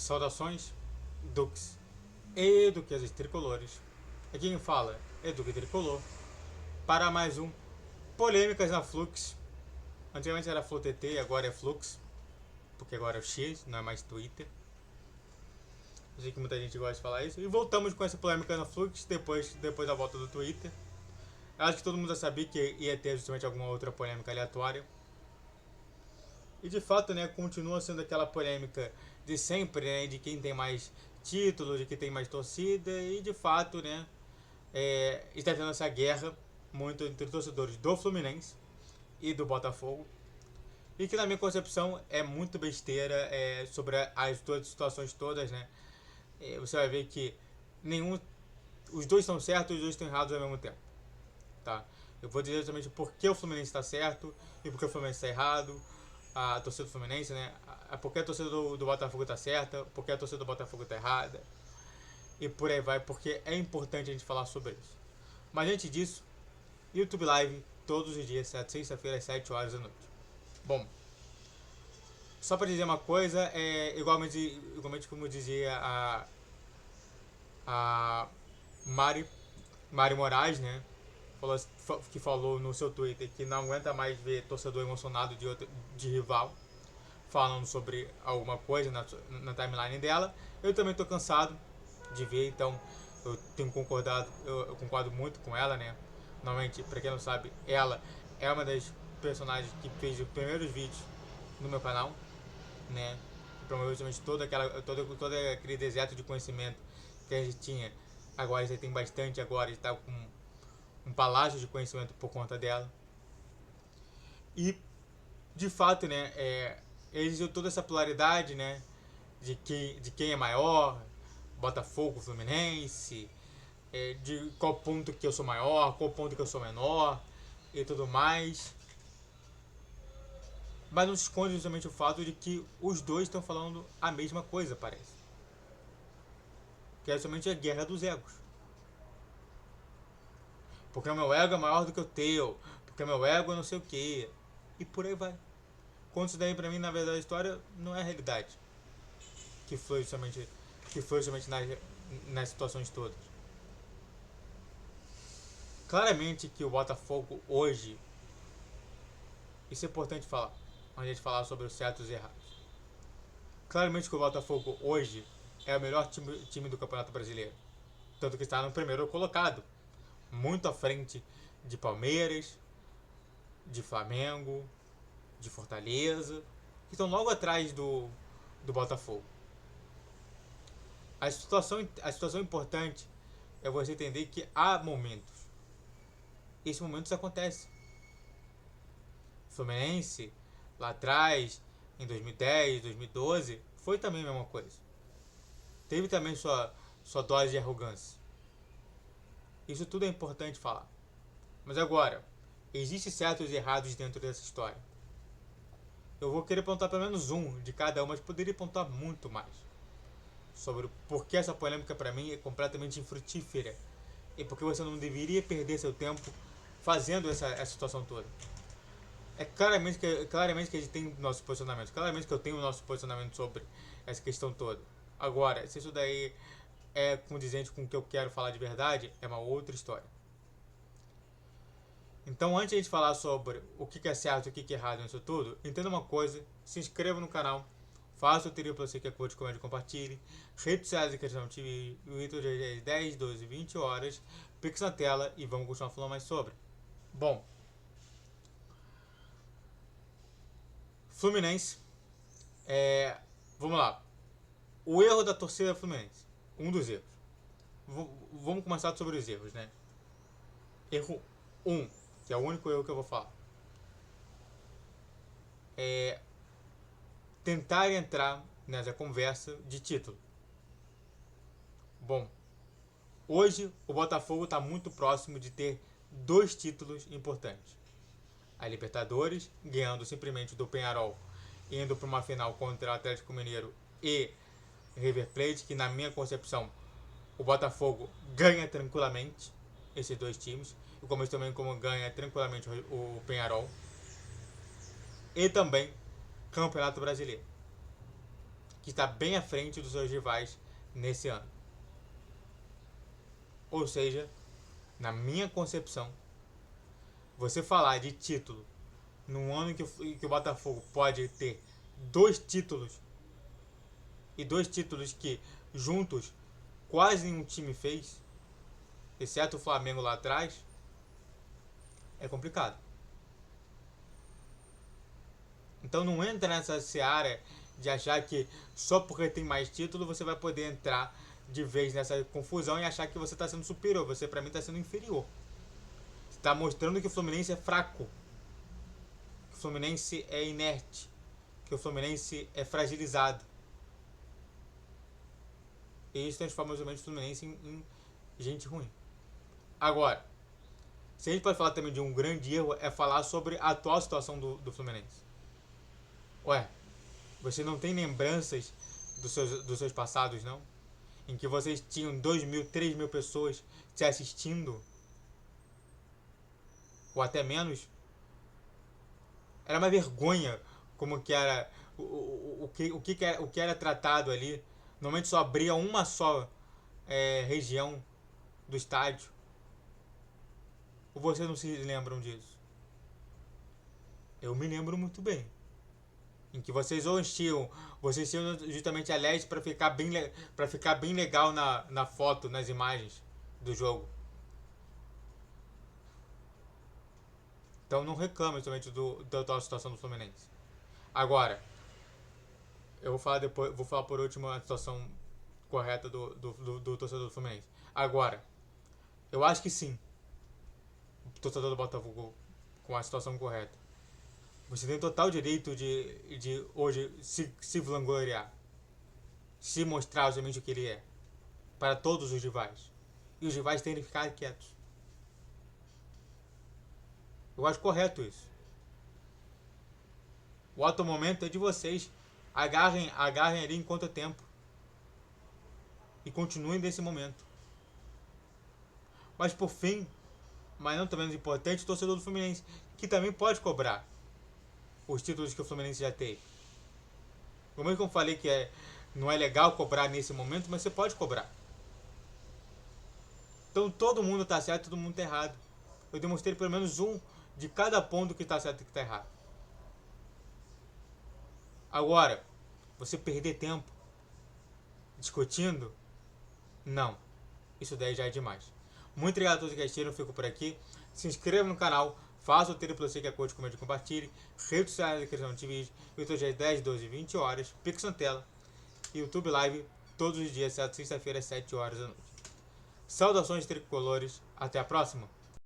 Saudações, Dux e duquesas tricolores. Aqui quem fala é Duque Tricolor para mais um Polêmicas na Flux. Antigamente era FluTT, agora é Flux, porque agora é o X, não é mais Twitter. Eu sei que muita gente gosta de falar isso. E voltamos com essa polêmica na Flux depois da volta do Twitter. Eu acho que todo mundo já sabia que ia ter justamente alguma outra polêmica aleatória. E de fato, né, continua sendo aquela polêmica de sempre, né, de quem tem mais títulos, de quem tem mais torcida. E de fato, né, está tendo essa guerra muito entre torcedores do Fluminense e do Botafogo. E que na minha concepção é muito besteira sobre as duas situações todas, né? Você vai ver que os dois estão certos e os dois estão errados ao mesmo tempo, tá? Eu vou dizer exatamente por que o Fluminense está certo e por que o Fluminense está errado. A torcida do Fluminense, né? Por que a torcida do Botafogo está certa, por que a torcida do Botafogo está errada. E por aí vai, porque é importante a gente falar sobre isso. Mas antes disso, YouTube Live todos os dias, sexta-feira às 7 horas da noite. Bom, só para dizer uma coisa, igualmente como dizia a Mari Moraes, né? Que falou no seu Twitter que não aguenta mais ver torcedor emocionado de rival falando sobre alguma coisa na timeline dela. Eu também tô cansado de ver, então eu concordo muito com ela, né? Normalmente, pra quem não sabe, ela é uma das personagens que fez os primeiros vídeos no meu canal, né? Promoveu justamente todo aquele deserto de conhecimento que a gente tinha. Agora você tem bastante, agora está com um palácio de conhecimento por conta dela. E de fato, né, existiu toda essa polaridade, né, de quem é maior, Botafogo, Fluminense, de qual ponto que eu sou maior, qual ponto que eu sou menor e tudo mais. Mas não se esconde justamente o fato de que os dois estão falando a mesma coisa, parece. Que é somente a guerra dos egos. Porque o meu ego é maior do que o teu, porque o meu ego é não sei o que. E por aí vai. Quando isso daí pra mim, na verdade, a história não é a realidade. Que foi somente nas situações todas. Claramente que o Botafogo hoje, isso é importante falar, quando a gente falar sobre os certos e errados. Claramente que o Botafogo hoje é o melhor time do Campeonato Brasileiro. Tanto que está no primeiro colocado. Muito à frente de Palmeiras, de Flamengo, de Fortaleza, que estão logo atrás do Botafogo. A situação importante é você entender que há momentos. Esses momentos acontecem. O Fluminense, lá atrás, em 2010, 2012, foi também a mesma coisa. Teve também sua dose de arrogância. Isso tudo é importante falar. Mas agora, existem certos e errados dentro dessa história. Eu vou querer pontuar pelo menos um de cada um, mas poderia pontuar muito mais. Sobre por que essa polêmica para mim é completamente infrutífera. E porque você não deveria perder seu tempo fazendo essa situação toda. É claramente que a gente tem nosso posicionamento. Claramente que eu tenho o nosso posicionamento sobre essa questão toda. Agora, se isso daí é condizente com o que eu quero falar de verdade, é uma outra história. Então, antes de a gente falar sobre o que é certo e o que é errado nisso tudo, entenda uma coisa, se inscreva no canal, faça o trilho para você que é curte, comente e compartilhe, redes sociais da Questão TV, o Twitter de 10, 12, 20 horas, Pix na tela e vamos continuar falando mais sobre. Bom, Fluminense, vamos lá, o erro da torcida Fluminense, um dos erros. Vamos começar sobre os erros, né? Erro 1, que é o único erro que eu vou falar. Tentar entrar nessa conversa de título. Bom, hoje o Botafogo está muito próximo de ter 2 títulos importantes. A Libertadores, ganhando simplesmente do Peñarol, indo para uma final contra o Atlético Mineiro e River Plate, que na minha concepção o Botafogo ganha tranquilamente esses 2 times, e como ganha tranquilamente o Peñarol. E também Campeonato Brasileiro. que está bem à frente dos seus rivais nesse ano. Ou seja, na minha concepção, você falar de título num ano que o Botafogo pode ter 2 títulos, e 2 títulos que juntos quase nenhum time fez, exceto o Flamengo lá atrás, é complicado. Então não entra nessa seara de achar que só porque tem mais título você vai poder entrar de vez nessa confusão e achar que você está sendo superior. Você, para mim, está sendo inferior. Você está mostrando que o Fluminense é fraco, que o Fluminense é inerte, que o Fluminense é fragilizado. E isso transforma o Fluminense em gente ruim. Agora, se a gente pode falar também de um grande erro, é falar sobre a atual situação do Fluminense. Ué, você não tem lembranças dos seus passados, não? Em que vocês tinham 2.000, 3.000 pessoas te assistindo? Ou até menos? Era uma vergonha como que era o que era tratado ali. Normalmente só abria uma só região do estádio. Ou vocês não se lembram disso? Eu me lembro muito bem. Em que vocês enchiam justamente a LED para ficar bem legal na foto, nas imagens do jogo. Então não reclame justamente da atual situação do Fluminense. Agora, eu vou falar por último a situação correta do torcedor do Fluminense. Agora, eu acho que sim, o torcedor do Botafogo com a situação correta. Você tem total direito de hoje se vangloriar, se mostrar justamente o que ele é, para todos os rivais. E os rivais têm que ficar quietos. Eu acho correto isso. O atual momento é de vocês. Agarrem ali enquanto é tempo. E continuem desse momento. Mas por fim, mas não também menos importante, o torcedor do Fluminense, que também pode cobrar os títulos que o Fluminense já teve. Como eu falei que não é legal cobrar nesse momento, mas você pode cobrar. Então todo mundo está certo e todo mundo está errado. Eu demonstrei pelo menos um de cada ponto que está certo e que está errado. Agora, você perder tempo discutindo, não. Isso daí já é demais. Muito obrigado a todos que assistiram, eu fico por aqui. Se inscreva no canal, faça o trilho para você que é curte, comente e compartilhe. Redes sociais da descrição de vídeo, YouTube às 10, 12 e 20 horas, Pix na tela, YouTube Live todos os dias, sexta-feira às 7 horas da noite. Saudações tricolores, até a próxima!